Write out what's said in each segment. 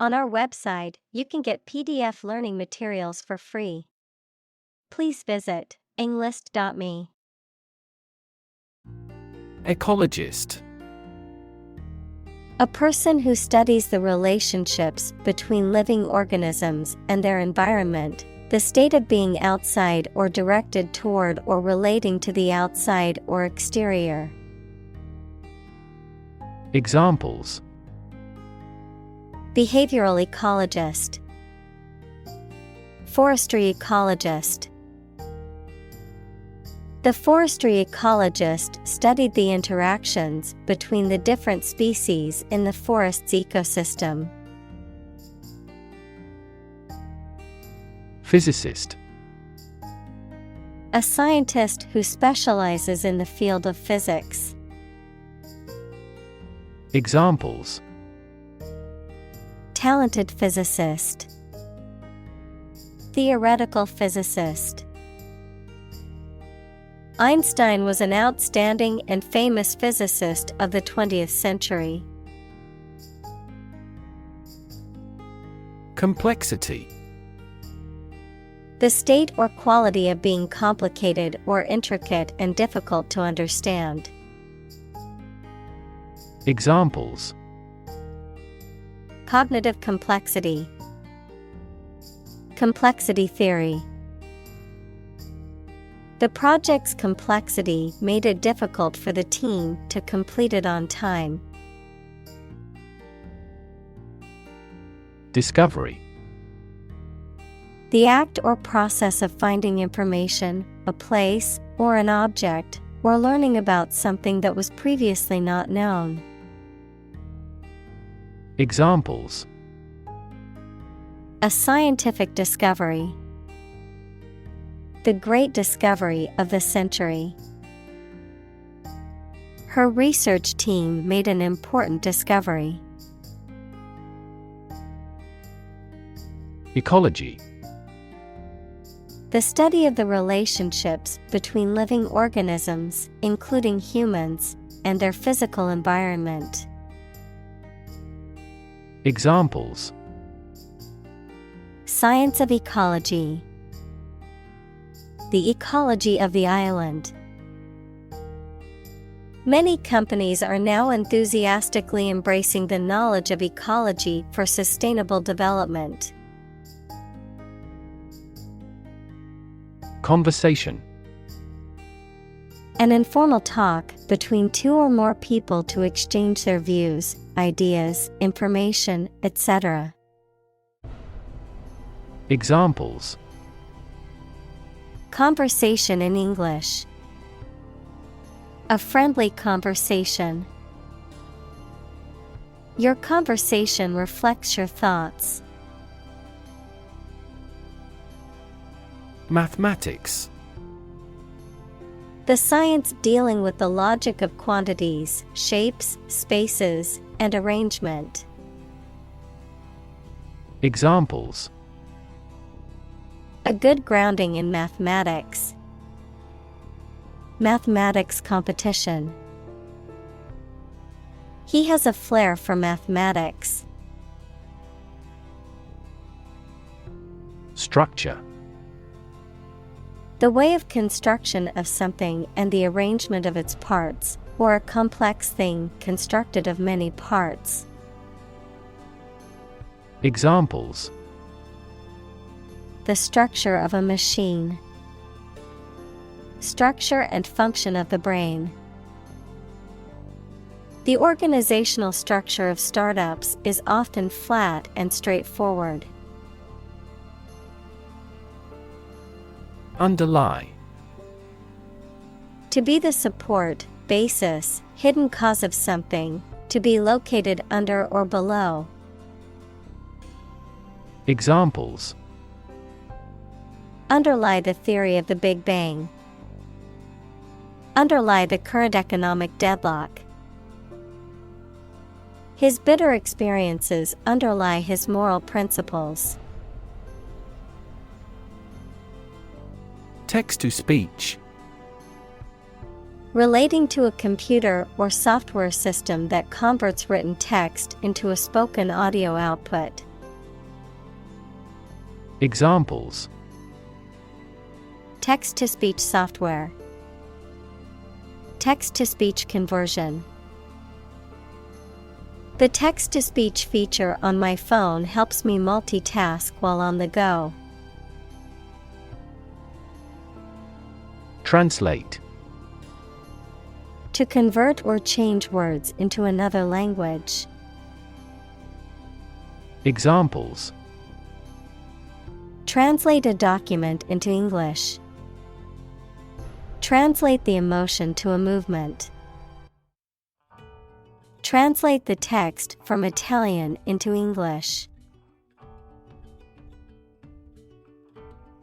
On our website, you can get PDF learning materials for free. Please visit englist.me. Ecologist. A person who studies the relationships between living organisms and their environment, the state of being outside or directed toward or relating to the outside or exterior. Examples: Behavioral ecologist, forestry ecologist. The forestry ecologist studied the interactions between the different species in the forest's ecosystem. Physicist. A scientist who specializes in the field of physics. Examples: Talented physicist, theoretical physicist. Einstein was an outstanding and famous physicist of the 20th century. Complexity. The state or quality of being complicated or intricate and difficult to understand. Examples: Cognitive complexity, complexity theory. The project's complexity made it difficult for the team to complete it on time. Discovery. The act or process of finding information, a place, or an object, or learning about something that was previously not known. Examples: A scientific discovery. The great discovery of the century. Her research team made an important discovery. Ecology. The study of the relationships between living organisms, including humans, and their physical environment. Examples: Science of ecology. The ecology of the island. Many companies are now enthusiastically embracing the knowledge of ecology for sustainable development. Conversation. An informal talk between two or more people to exchange their views, ideas, information, etc. Examples: Conversation in English. A friendly conversation. Your conversation reflects your thoughts. Mathematics. The science dealing with the logic of quantities, shapes, spaces, and arrangement. Examples: A good grounding in mathematics. Mathematics competition. He has a flair for mathematics. Structure. The way of construction of something and the arrangement of its parts, or a complex thing constructed of many parts. Examples: The structure of a machine. Structure and function of the brain. The organizational structure of startups is often flat and straightforward. Underlie. To be the support, basis, hidden cause of something, to be located under or below. Examples: Underlie the theory of the Big Bang. Underlie the current economic deadlock. His bitter experiences underlie his moral principles. Text-to-speech. Relating to a computer or software system that converts written text into a spoken audio output, Examples: text-to-speech software, text-to-speech conversion. The text-to-speech feature on my phone helps me multitask while on the go. Translate. To convert or change words into another language. Examples: translate a document into English. Translate the emotion to a movement. Translate the text from Italian into English.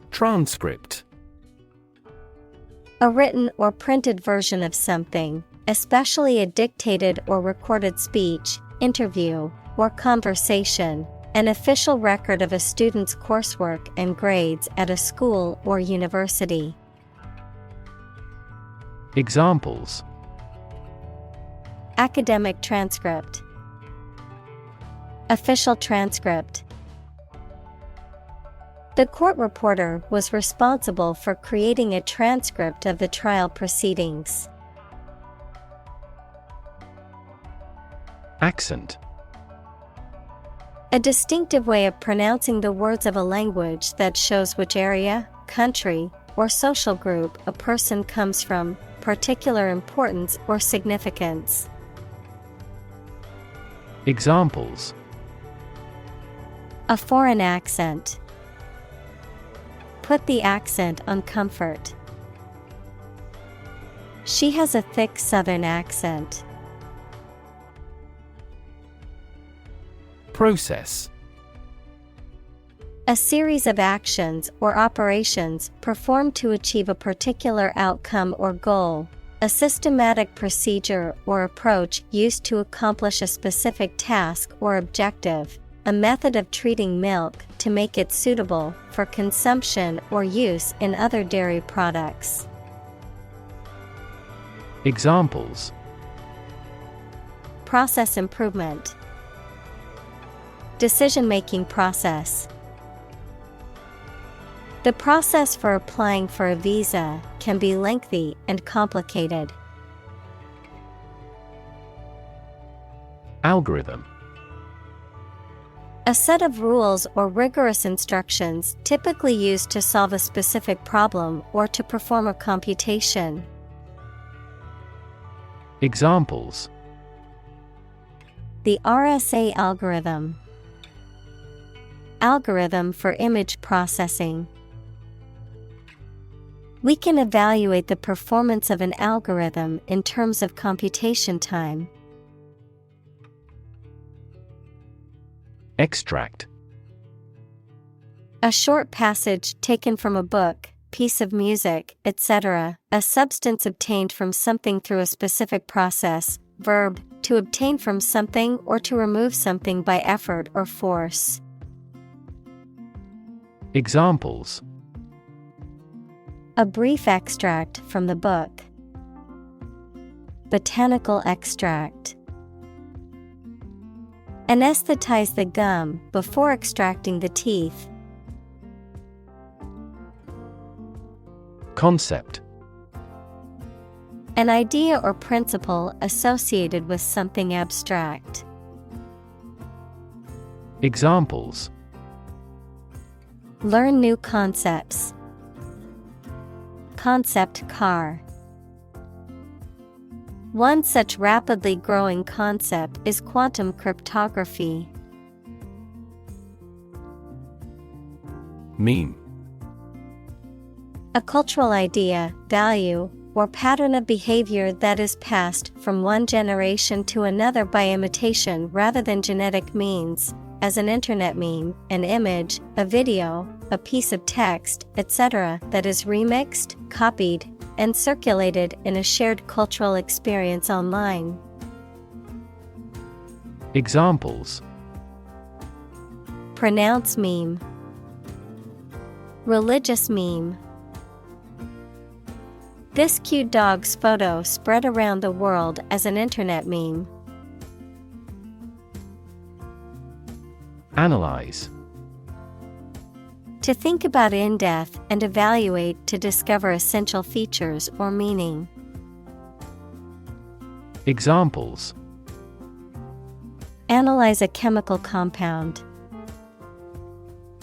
Transcript. A written or printed version of something, especially a dictated or recorded speech, interview, or conversation, an official record of a student's coursework and grades at a school or university. Examples: academic transcript, official transcript. The court reporter was responsible for creating a transcript of the trial proceedings. Accent. A distinctive way of pronouncing the words of a language that shows which area, country, or social group a person comes from, particular importance or significance. Examples: a foreign accent. Put the accent on comfort. She has a thick Southern accent. Process. A series of actions or operations performed to achieve a particular outcome or goal. A systematic procedure or approach used to accomplish a specific task or objective. A method of treating milk to make it suitable for consumption or use in other dairy products. Examples: process improvement. Decision-making process. The process for applying for a visa can be lengthy and complicated. Algorithm. A set of rules or rigorous instructions typically used to solve a specific problem or to perform a computation. Examples: the RSA algorithm. Algorithm for image processing. We can evaluate the performance of an algorithm in terms of computation time. Extract. A short passage taken from a book, piece of music, etc., a substance obtained from something through a specific process. Verb, to obtain from something or to remove something by effort or force. Examples: a brief extract from the book. Botanical extract. Anesthetize the gum before extracting the teeth. Concept. An idea or principle associated with something abstract. Examples: learn new concepts. Concept car. One such rapidly growing concept is quantum cryptography. Meme. A cultural idea, value, or pattern of behavior that is passed from one generation to another by imitation rather than genetic means, as an internet meme, an image, a video, a piece of text, etc., that is remixed, copied, and circulated in a shared cultural experience online. Examples: pronounce meme. Religious meme. This cute dog's photo spread around the world as an internet meme. Analyze. To think about in depth and evaluate to discover essential features or meaning. Examples: Analyze a chemical compound.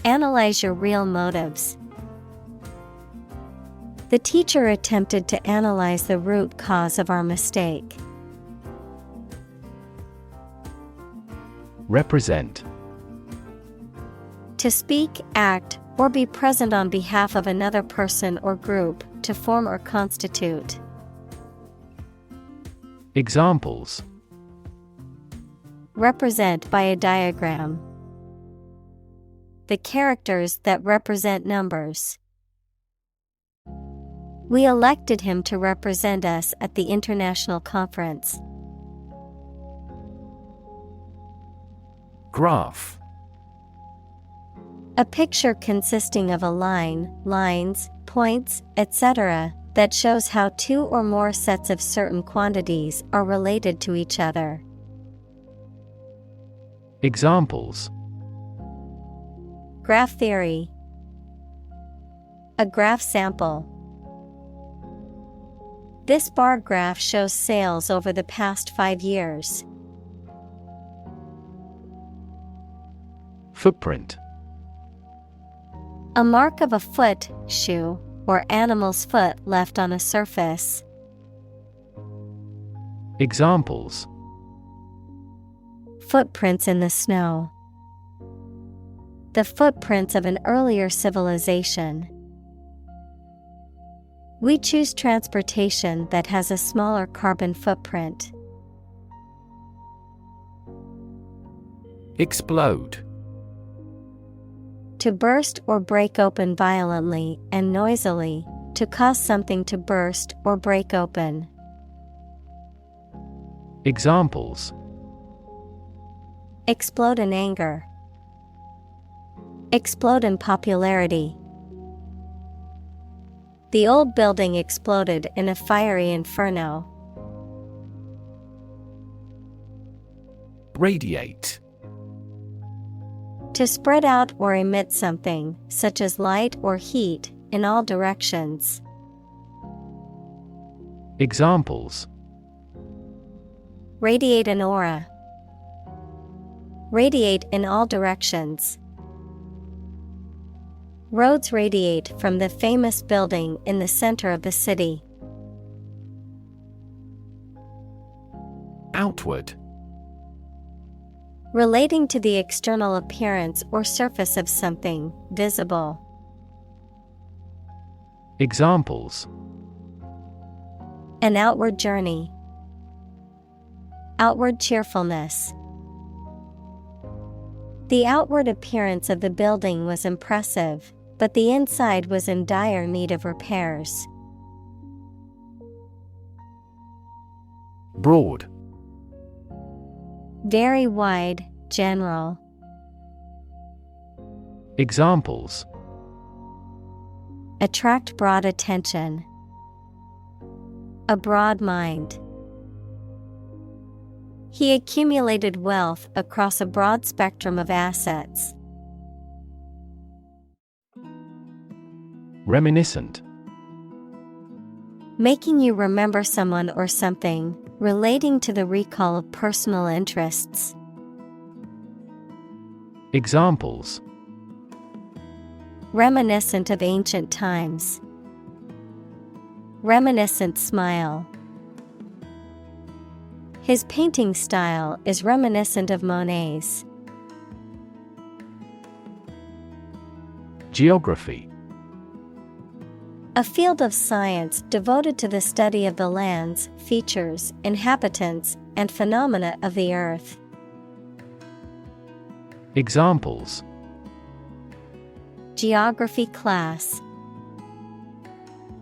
Analyze your real motives. The teacher attempted to analyze the root cause of our mistake. Represent. To speak, act, or be present on behalf of another person or group, to form or constitute. Examples: Represent by a diagram. The characters that represent numbers. We elected him to represent us at the international conference. Graph. A picture consisting of a line, lines, points, etc., that shows how two or more sets of certain quantities are related to each other. Examples: Graph theory. A graph sample. This bar graph shows sales over the past 5 years. Footprint. A mark of a foot, shoe, or animal's foot left on a surface. Examples: Footprints in the snow. The footprints of an earlier civilization. We choose transportation that has a smaller carbon footprint. Explode. To burst or break open violently and noisily, to cause something to burst or break open. Examples: Explode in anger. Explode in popularity. The old building exploded in a fiery inferno. Radiate. To spread out or emit something, such as light or heat, in all directions. Examples: Radiate an aura. Radiate in all directions. Roads radiate from the famous building in the center of the city. Outward. Relating to the external appearance or surface of something, visible. Examples: An outward journey. Outward cheerfulness. The outward appearance of the building was impressive, but the inside was in dire need of repairs. Broad. Very wide, general. Examples: Attract broad attention. A broad mind. He accumulated wealth across a broad spectrum of assets. Reminiscent. Making you remember someone or something, relating to the recall of personal interests. Examples: Reminiscent of ancient times. Reminiscent smile. His painting style is reminiscent of Monet's. Geography. A field of science devoted to the study of the lands, features, inhabitants, and phenomena of the earth. Examples: Geography class.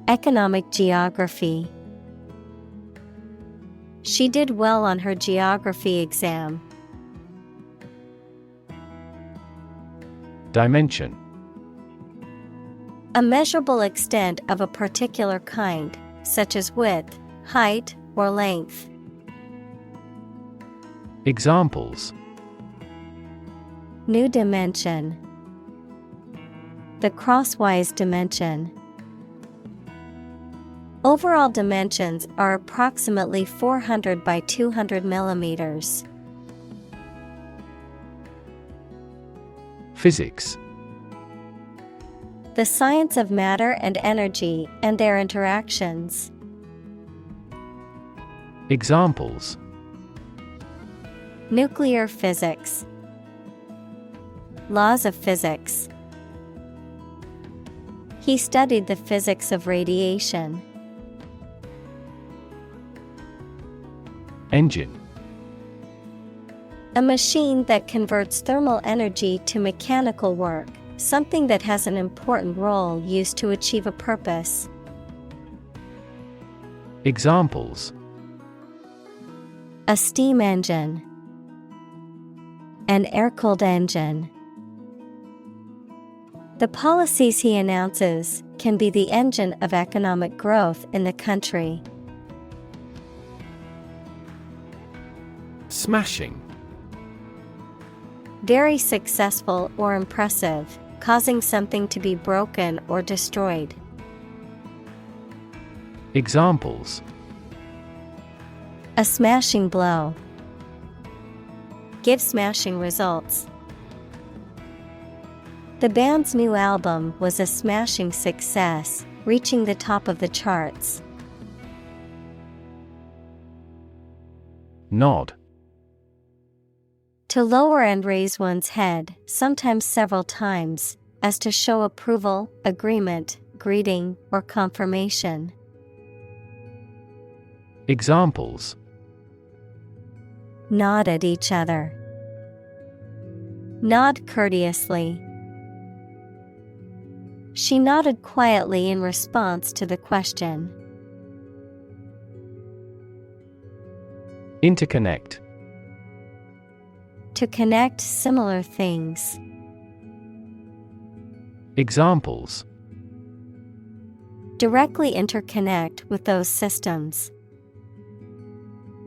Economic geography. She did well on her geography exam. Dimension. A measurable extent of a particular kind, such as width, height, or length. Examples: New dimension. the crosswise dimension. Overall dimensions are approximately 400 by 200 millimeters. Physics. The science of matter and energy and their interactions. Examples: Nuclear physics. Laws of physics. He studied the physics of radiation. Engine. A machine that converts thermal energy to mechanical work, something that has an important role used to achieve a purpose. Examples: A steam engine. An air-cooled engine. The policies he announces can be the engine of economic growth in the country. Smashing. Very successful or impressive, causing something to be broken or destroyed. Examples: A smashing blow. Give smashing results. The band's new album was a smashing success, reaching the top of the charts. Nod. To lower and raise one's head, sometimes several times, as to show approval, agreement, greeting, or confirmation. Examples: Nod at each other. Nod courteously. She nodded quietly in response to the question. Interconnect. To connect similar things. Examples: Directly interconnect with those systems.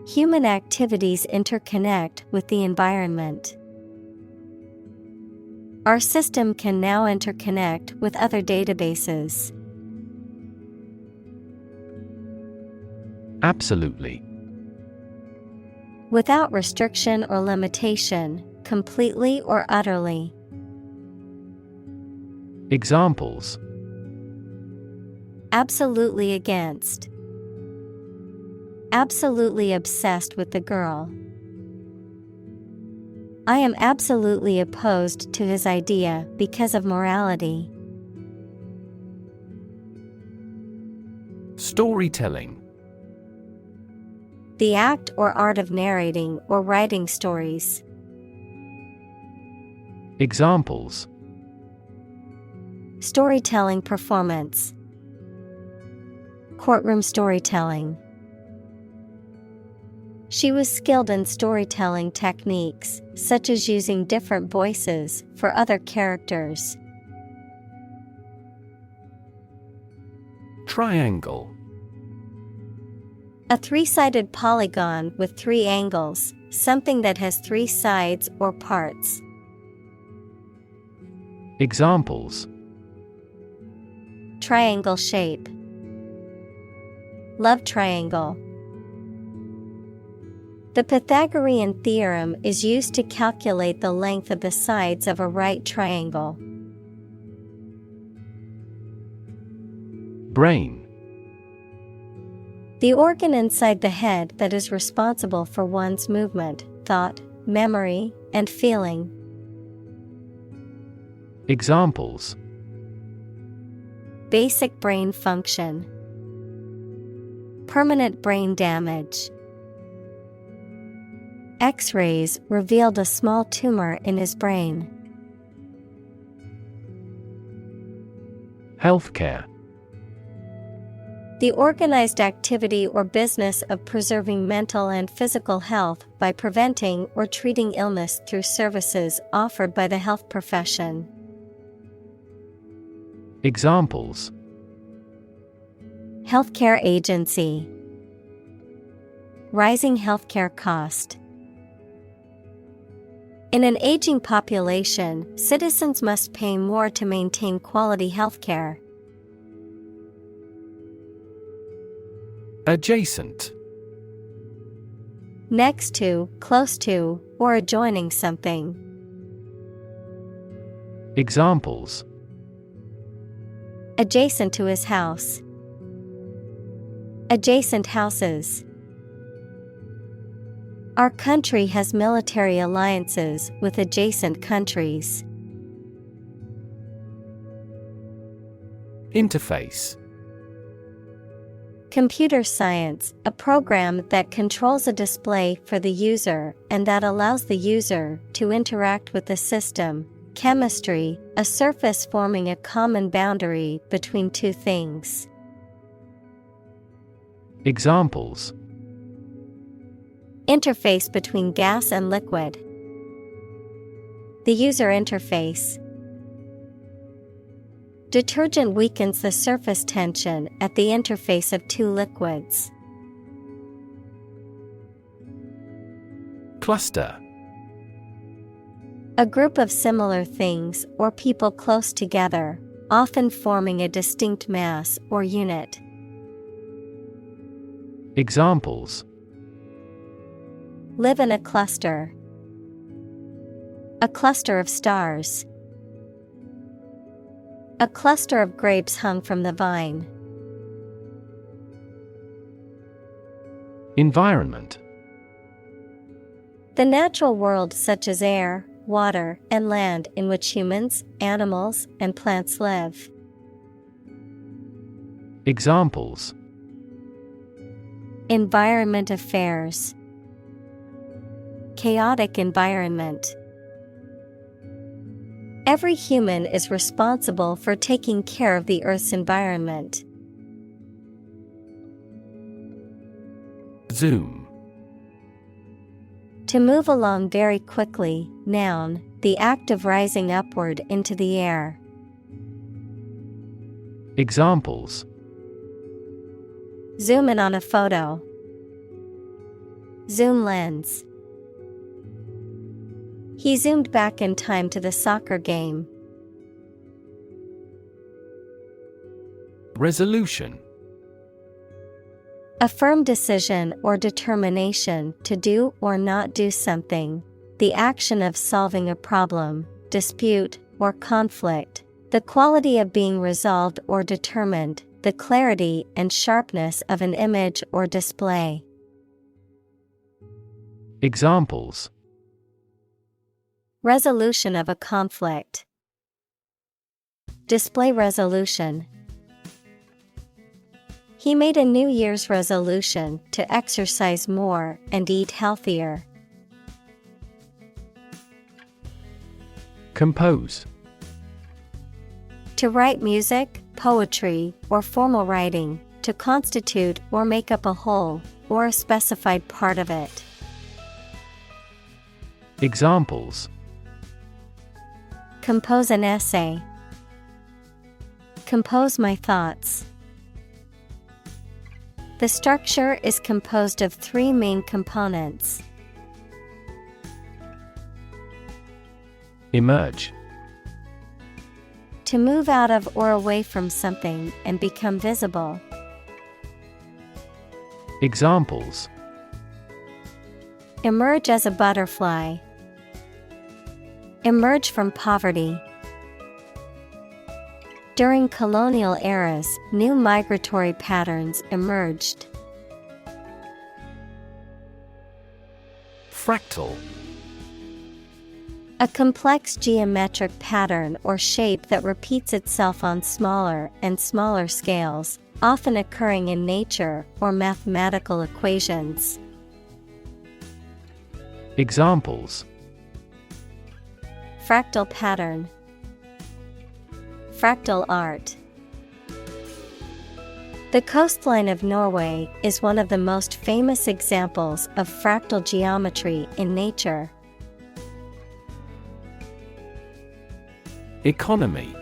Human activities interconnect with the environment. Our system can now interconnect with other databases. Absolutely. Without restriction or limitation, completely or utterly. Examples: Absolutely against. Absolutely obsessed with the girl. I am absolutely opposed to his idea because of morality. Storytelling. The act or art of narrating or writing stories. Examples: Storytelling performance. Courtroom storytelling. She was skilled in storytelling techniques, such as using different voices for other characters. Triangle. A three-sided polygon with three angles, something that has three sides or parts. Examples: Triangle shape. Love triangle. The Pythagorean theorem is used to calculate the length of the sides of a right triangle. Brain. The organ inside the head that is responsible for one's movement, thought, memory, and feeling. Examples: Basic brain function. Permanent brain damage. X-rays revealed a small tumor in his brain. Healthcare. The organized activity or business of preserving mental and physical health by preventing or treating illness through services offered by the health profession. Examples: Healthcare agency. Rising healthcare cost. In an aging population, citizens must pay more to maintain quality healthcare. Adjacent. Next to, close to, or adjoining something. Examples: Adjacent to his house. Adjacent houses. Our country has military alliances with adjacent countries. Interface. Computer science, a program that controls a display for the user and that allows the user to interact with the system. Chemistry, a surface forming a common boundary between two things. Examples: Interface between gas and liquid. The user interface. Detergent weakens the surface tension at the interface of two liquids. Cluster. A group of similar things or people close together, often forming a distinct mass or unit. Examples: Live in a cluster. A cluster of stars. A cluster of grapes hung from the vine. Environment. The natural world such as air, water, and land in which humans, animals, and plants live. Examples: Environment affairs. Chaotic environment. Every human is responsible for taking care of the Earth's environment. Zoom. To move along very quickly, noun, the act of rising upward into the air. Examples: Zoom in on a photo. Zoom lens. He zoomed back in time to the soccer game. Resolution. A firm decision or determination to do or not do something. The action of solving a problem, dispute, or conflict. The quality of being resolved or determined. The clarity and sharpness of an image or display. Examples: Resolution of a conflict. Display resolution. He made a New Year's resolution to exercise more and eat healthier. Compose. To write music, poetry, or formal writing, to constitute or make up a whole, or a specified part of it. Examples: Compose an essay. Compose my thoughts. The structure is composed of three main components. Emerge. To move out of or away from something and become visible. Examples: Emerge as a butterfly. Emerge from poverty. During colonial eras, new migratory patterns emerged. Fractal. A complex geometric pattern or shape that repeats itself on smaller and smaller scales, often occurring in nature or mathematical equations. Examples: Fractal pattern. Fractal art. The coastline of Norway is one of the most famous examples of fractal geometry in nature. Economy.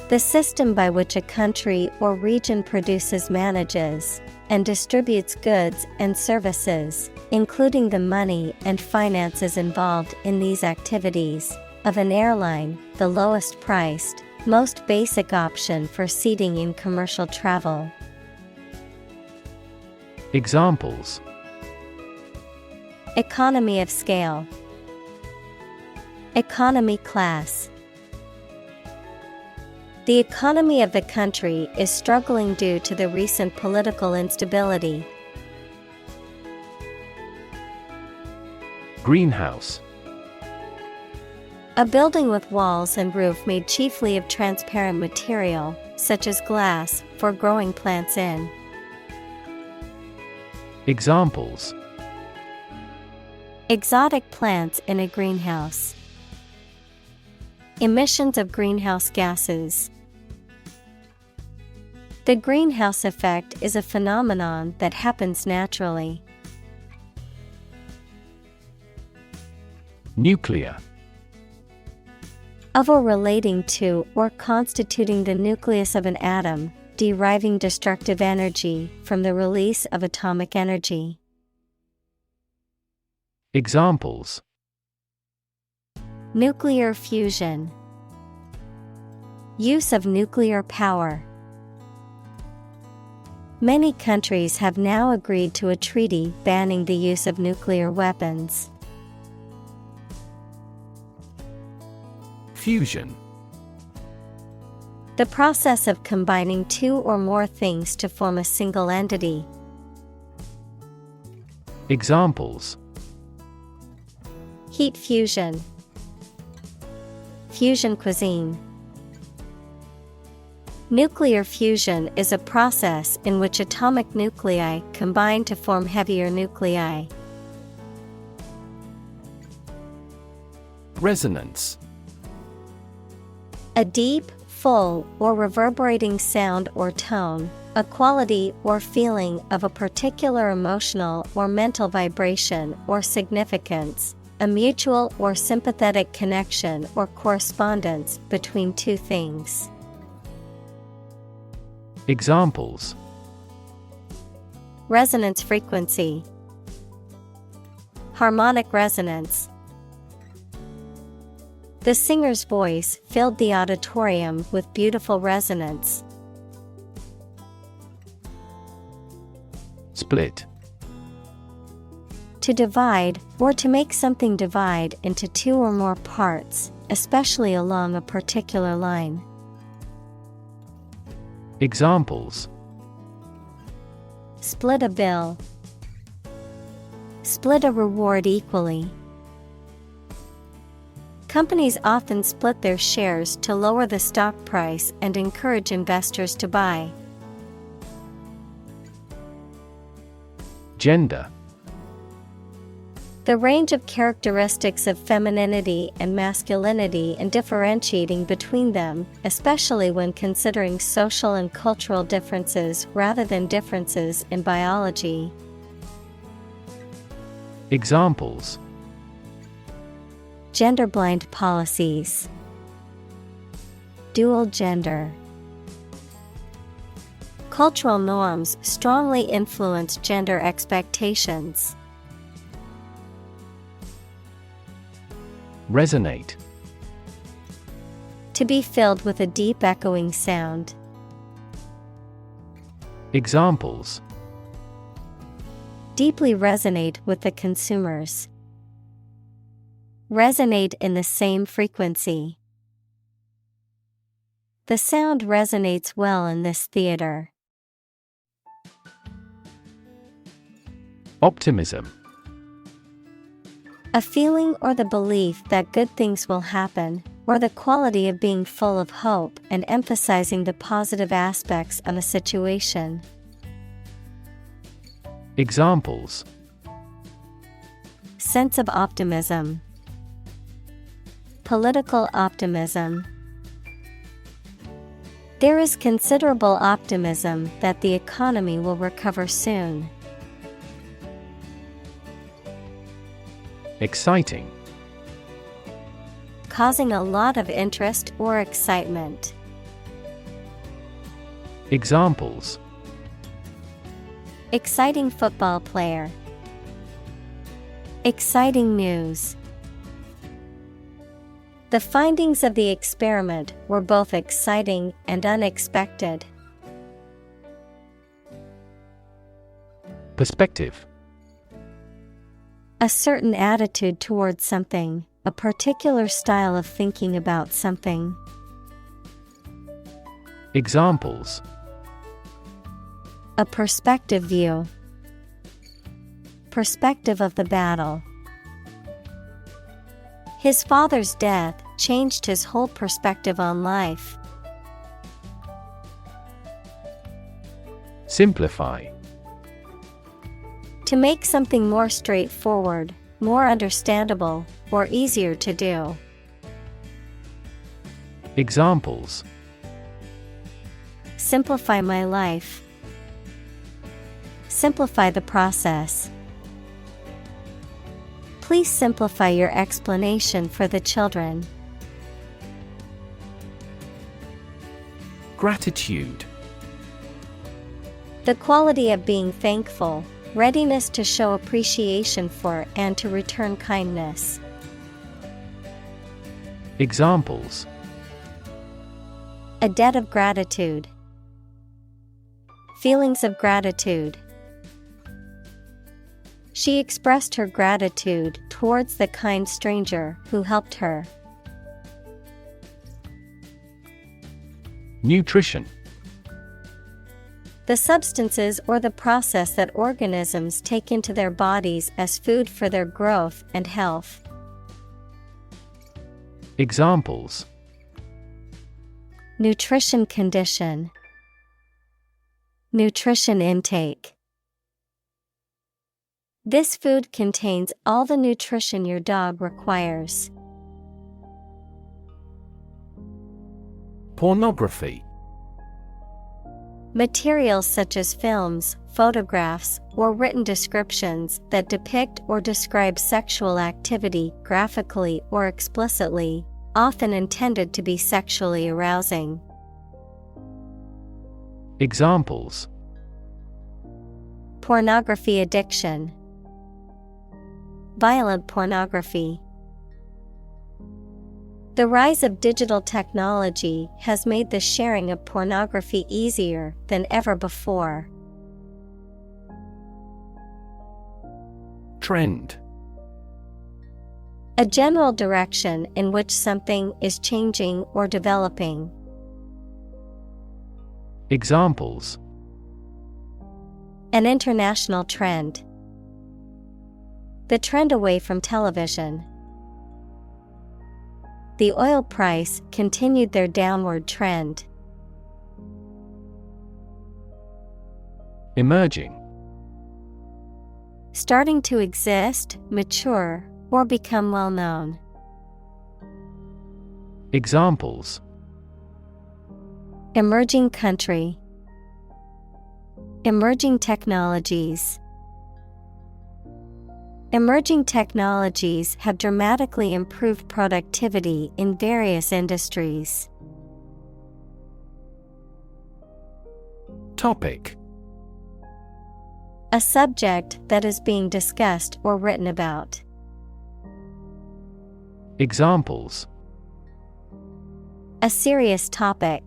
The system by which a country or region produces, manages, and distributes goods and services, including the money and finances involved in these activities, of an airline, the lowest priced, most basic option for seating in commercial travel. Examples: Economy of scale, economy class. The economy of the country is struggling due to the recent political instability. Greenhouse. A building with walls and roof made chiefly of transparent material, such as glass, for growing plants in. Examples: Exotic plants in a greenhouse. Emissions of greenhouse gases. The greenhouse effect is a phenomenon that happens naturally. Nuclear. Of or relating to or constituting the nucleus of an atom, deriving destructive energy from the release of atomic energy. Examples: Nuclear fusion. Use of nuclear power. Many countries have now agreed to a treaty banning the use of nuclear weapons. Fusion. The process of combining two or more things to form a single entity. Examples: Heat fusion. Fusion cuisine. Nuclear fusion is a process in which atomic nuclei combine to form heavier nuclei. Resonance. A deep, full, or reverberating sound or tone, a quality or feeling of a particular emotional or mental vibration or significance, a mutual or sympathetic connection or correspondence between two things. Examples: Resonance frequency. Harmonic resonance. The singer's voice filled the auditorium with beautiful resonance. Split. To divide, or to make something divide into two or more parts, especially along a particular line. Examples: Split a bill. Split a reward equally. Companies often split their shares to lower the stock price and encourage investors to buy. Gender. The range of characteristics of femininity and masculinity and differentiating between them, especially when considering social and cultural differences rather than differences in biology. Examples: Gender-blind policies. Dual gender. Cultural norms strongly influence gender expectations. Resonate. To be filled with a deep echoing sound. Examples: Deeply resonate with the consumers. Resonate in the same frequency. The sound resonates well in this theater. Optimism. A feeling or the belief that good things will happen, or the quality of being full of hope and emphasizing the positive aspects of a situation. Examples: Sense of optimism. Political optimism. There is considerable optimism that the economy will recover soon. Exciting. Causing a lot of interest or excitement. Examples: exciting football player, exciting news. The findings of the experiment were both exciting and unexpected. Perspective: a certain attitude towards something, a particular style of thinking about something. Examples: a perspective view, perspective of the battle. His father's death changed his whole perspective on life. Simplify: to make something more straightforward, more understandable, or easier to do. Examples: simplify my life, simplify the process. Please simplify your explanation for the children. Gratitude: the quality of being thankful, readiness to show appreciation for and to return kindness. Examples: a debt of gratitude, feelings of gratitude. She expressed her gratitude towards the kind stranger who helped her. Nutrition: the substances or the process that organisms take into their bodies as food for their growth and health. Examples: nutrition condition, nutrition intake. This food contains all the nutrition your dog requires. Pornography: materials such as films, photographs, or written descriptions that depict or describe sexual activity graphically or explicitly, often intended to be sexually arousing. Examples: pornography addiction, violent pornography. The rise of digital technology has made the sharing of pornography easier than ever before. Trend: a general direction in which something is changing or developing. Examples: an international trend, the trend away from television. The oil price continued their downward trend. Emerging: starting to exist, mature, or become well known. Examples: emerging country, emerging technologies. Emerging technologies have dramatically improved productivity in various industries. Topic: a subject that is being discussed or written about. Examples: a serious topic,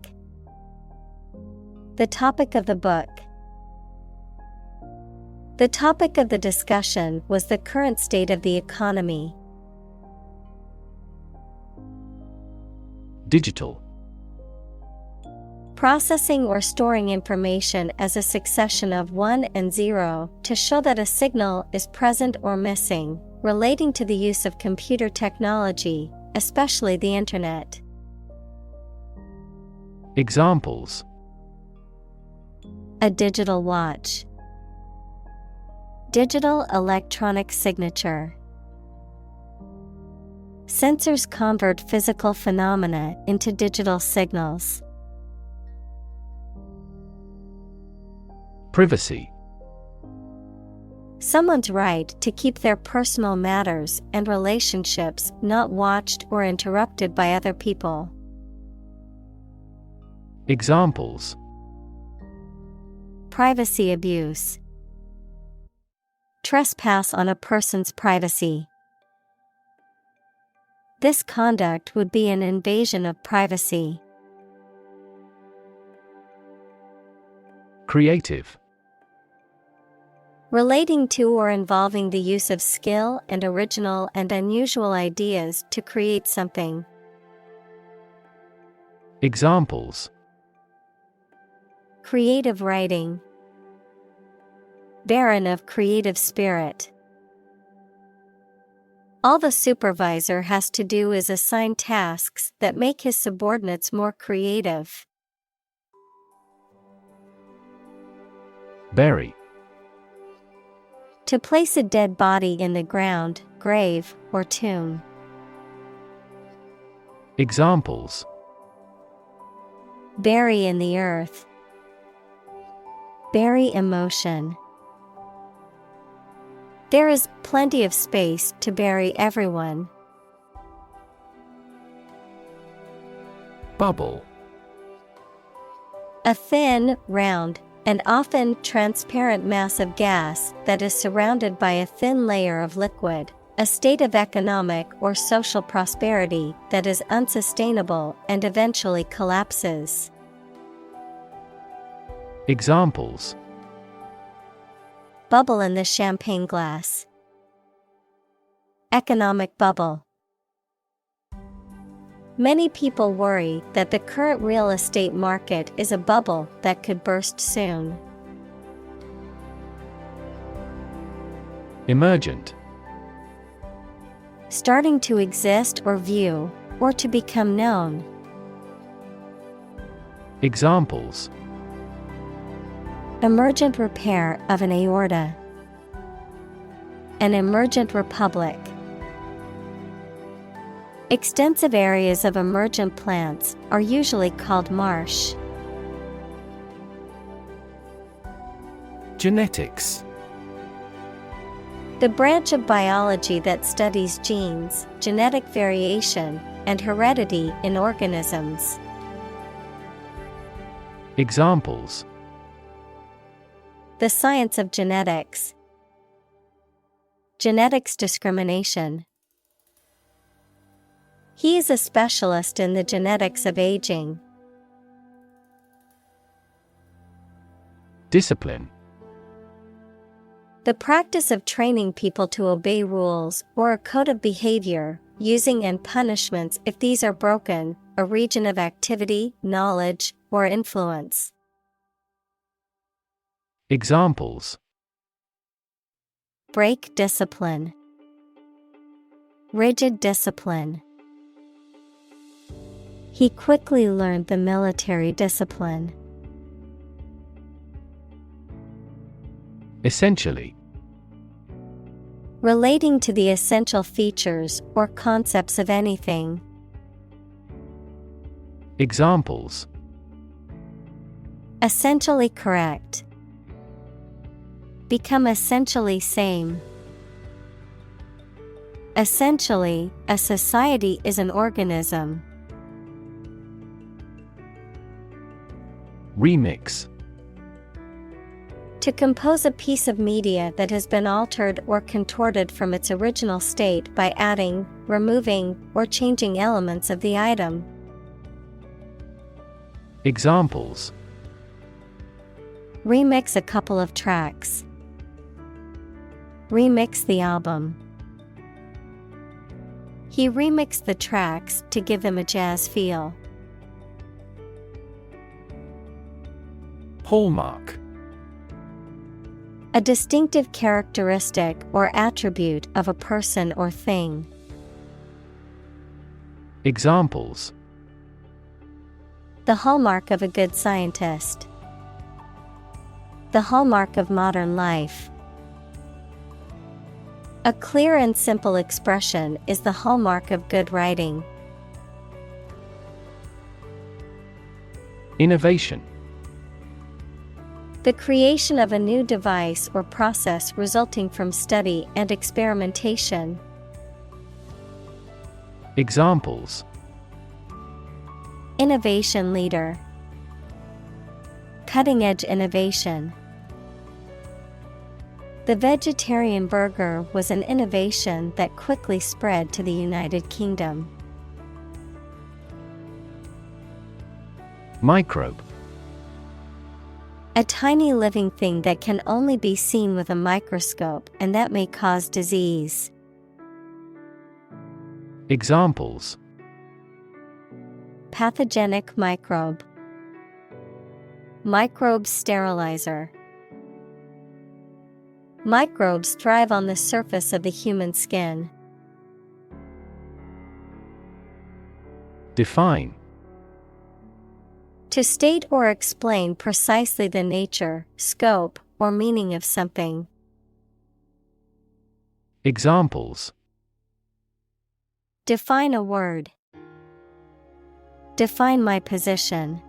the topic of the book. The topic of the discussion was the current state of the economy. Digital: processing or storing information as a succession of 1 and 0 to show that a signal is present or missing, relating to the use of computer technology, especially the Internet. Examples: a digital watch, digital electronic signature. Sensors convert physical phenomena into digital signals. Privacy: someone's right to keep their personal matters and relationships not watched or interrupted by other people. Examples: privacy abuse. Trespass on a person's privacy. This conduct would be an invasion of privacy. Creative. Relating to or involving the use of skill and original and unusual ideas to create something. Examples: creative writing, barren of creative spirit. All the supervisor has to do is assign tasks that make his subordinates more creative. Bury. To place a dead body in the ground, grave, or tomb. Examples: bury in the earth, bury emotion. There is plenty of space to bury everyone. Bubble. A thin, round, and often transparent mass of gas that is surrounded by a thin layer of liquid, a state of economic or social prosperity that is unsustainable and eventually collapses. Examples: bubble in the champagne glass, economic bubble. Many people worry that the current real estate market is a bubble that could burst soon. Emergent. Starting to exist or view, or to become known. Examples: emergent repair of an aorta, an emergent republic. Extensive areas of emergent plants are usually called marsh. Genetics. The branch of biology that studies genes, genetic variation, and heredity in organisms. Examples: the science of genetics, genetics discrimination. He is a specialist in the genetics of aging. Discipline. The practice of training people to obey rules or a code of behavior, using and punishments if these are broken, a region of activity, knowledge, or influence. Examples: break discipline, rigid discipline. He quickly learned the military discipline. Essentially. Relating to the essential features or concepts of anything. Examples: essentially correct, become essentially same. Essentially, a society is an organism. Remix. To compose a piece of media that has been altered or contorted from its original state by adding, removing, or changing elements of the item. Examples: remix a couple of tracks. Remix the album. He remixed the tracks to give them a jazz feel. Hallmark. A distinctive characteristic or attribute of a person or thing. Examples: the hallmark of a good scientist. The hallmark of modern life. A clear and simple expression is the hallmark of good writing. Innovation. The creation of a new device or process resulting from study and experimentation. Examples: innovation leader. Cutting-edge innovation. The vegetarian burger was an innovation that quickly spread to the United Kingdom. Microbe. A tiny living thing that can only be seen with a microscope and that may cause disease. Examples: Pathogenic microbe. Microbe sterilizer. Microbes thrive on the surface of the human skin. Define. To state or explain precisely the nature, scope, or meaning of something. Examples: Define a word. Define my position.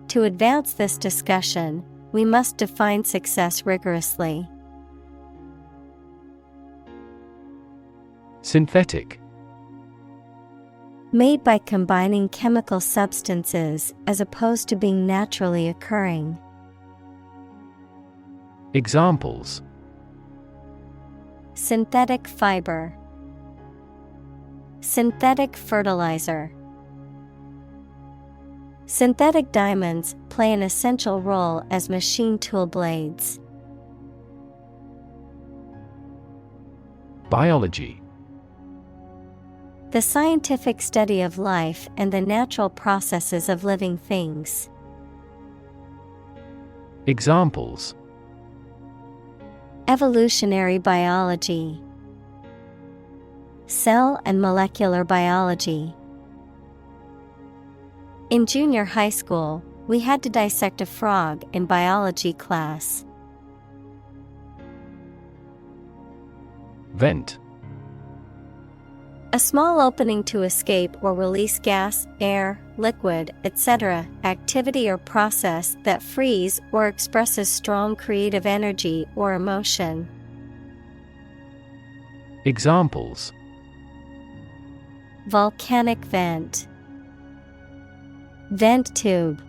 To advance this discussion, we must define success rigorously. Synthetic. Made by combining chemical substances as opposed to being naturally occurring. Examples: Synthetic fiber. Synthetic fertilizer. Synthetic diamonds play an essential role as machine tool blades. Biology. The scientific study of life and the natural processes of living things. Examples: Evolutionary biology. Cell and molecular biology. In junior high school, we had to dissect a frog in biology class. Vent. A small opening to escape or release gas, air, liquid, etc., activity or process that frees or expresses strong creative energy or emotion. Examples: Volcanic vent. Vent tube.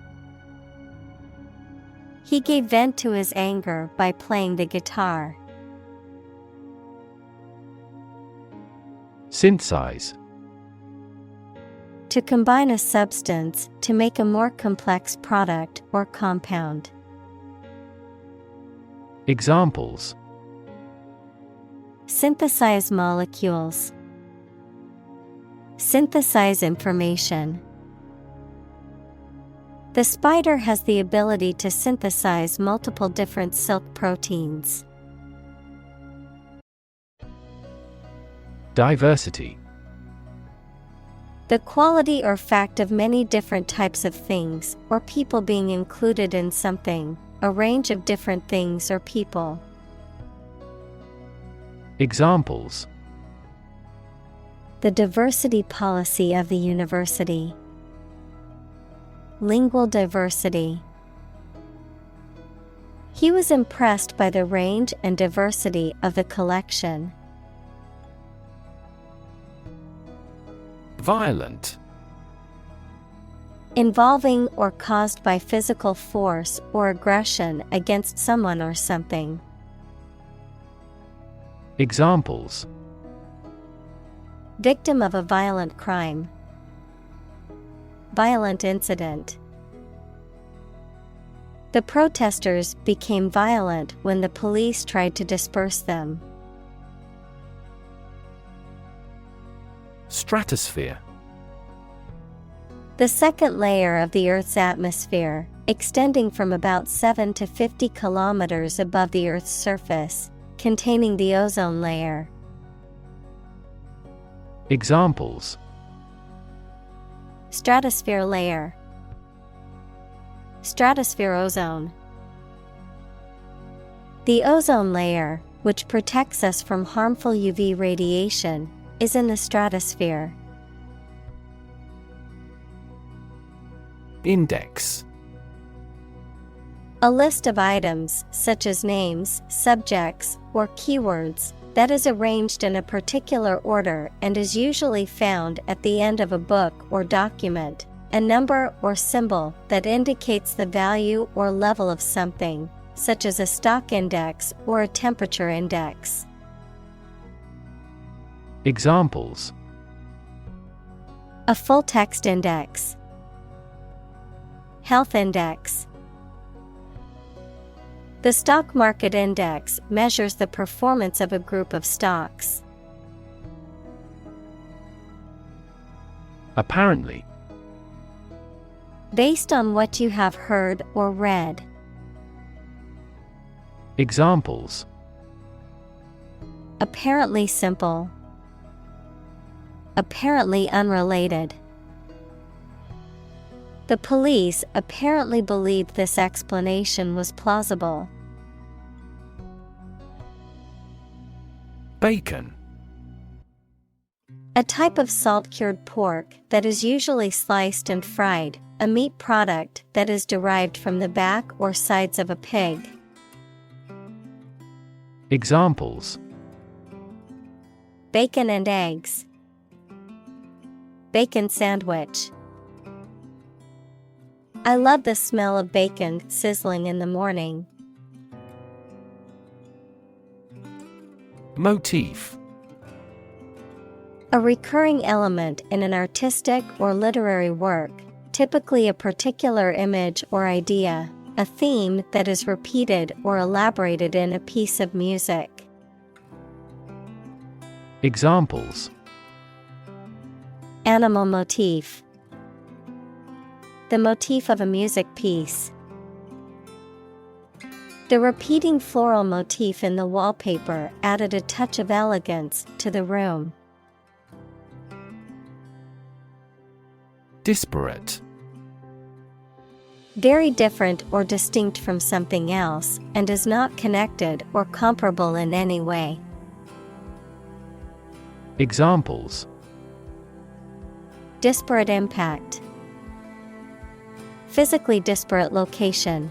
He gave vent to his anger by playing the guitar. Synthesize. To combine a substance to make a more complex product or compound. Examples: Synthesize molecules. Synthesize information. The spider has the ability to synthesize multiple different silk proteins. Diversity. The quality or fact of many different types of things or people being included in something, a range of different things or people. Examples: The diversity policy of the university. Lingual diversity. He was impressed by the range and diversity of the collection. Violent. Involving or caused by physical force or aggression against someone or something. Examples: Victim of a violent crime. Violent incident. The protesters became violent when the police tried to disperse them. Stratosphere. The second layer of the Earth's atmosphere, extending from about 7 to 50 kilometers above the Earth's surface, containing the ozone layer. Examples: Stratosphere layer. Stratosphere ozone. The ozone layer, which protects us from harmful UV radiation, is in the stratosphere. Index. A list of items, such as names, subjects, or keywords, that is arranged in a particular order and is usually found at the end of a book or document. A number or symbol that indicates the value or level of something, such as a stock index or a temperature index. Examples: A full text index. Health index. The stock market index measures the performance of a group of stocks. Apparently. Based on what you have heard or read. Examples: Apparently simple. Apparently unrelated. The police apparently believed this explanation was plausible. Bacon. A type of salt-cured pork that is usually sliced and fried, a meat product that is derived from the back or sides of a pig. Examples: Bacon and eggs. Bacon sandwich. I love the smell of bacon sizzling in the morning. Motif. A recurring element in an artistic or literary work, typically a particular image or idea, a theme that is repeated or elaborated in a piece of music. Examples: Animal motif. The motif of a music piece. The repeating floral motif in the wallpaper added a touch of elegance to the room. Disparate. Very different or distinct from something else, and is not connected or comparable in any way. Examples: Disparate impact. Physically disparate location.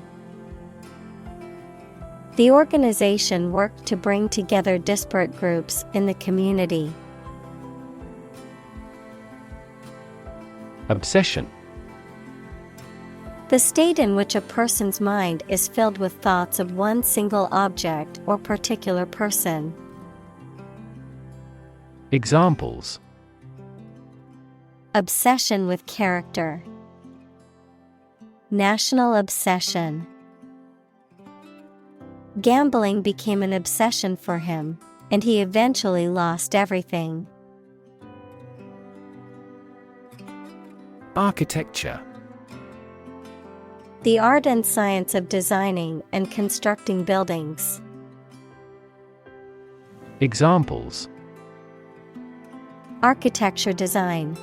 The organization worked to bring together disparate groups in the community. Obsession. The state in which a person's mind is filled with thoughts of one single object or particular person. Examples: Obsession with character. National obsession. Gambling became an obsession for him, and he eventually lost everything. Architecture. The art and science of designing and constructing buildings. Examples: Architecture design.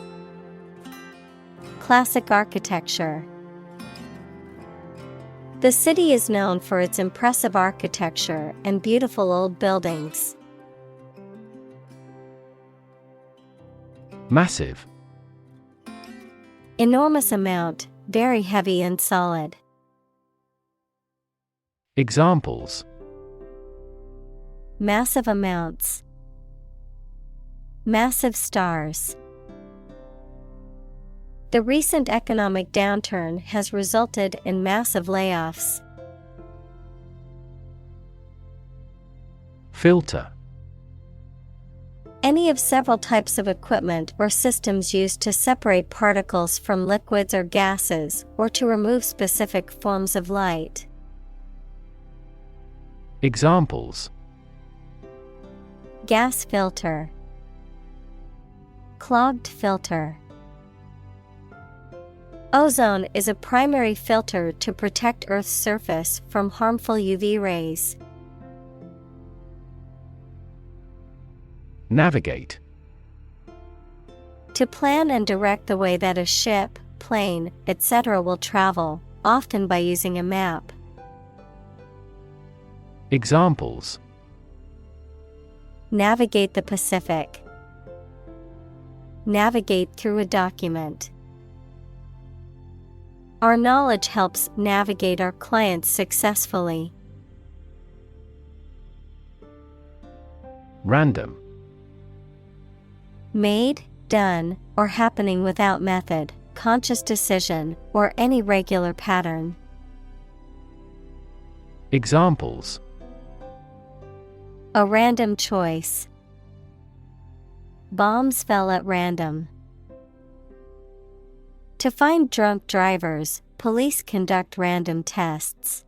Classic architecture. The city is known for its impressive architecture and beautiful old buildings. Massive. Enormous amount, very heavy and solid. Examples: Massive amounts. Massive stars. The recent economic downturn has resulted in massive layoffs. Filter. Any of several types of equipment or systems used to separate particles from liquids or gases, or to remove specific forms of light. Examples: Gas filter. Clogged filter. Ozone is a primary filter to protect Earth's surface from harmful UV rays. Navigate. To plan and direct the way that a ship, plane, etc. will travel, often by using a map. Examples: Navigate the Pacific. Navigate through a document. Our knowledge helps navigate our clients successfully. Random. Made, done, or happening without method, conscious decision, or any regular pattern. Examples: A random choice. Bombs fell at random. To find drunk drivers, police conduct random tests.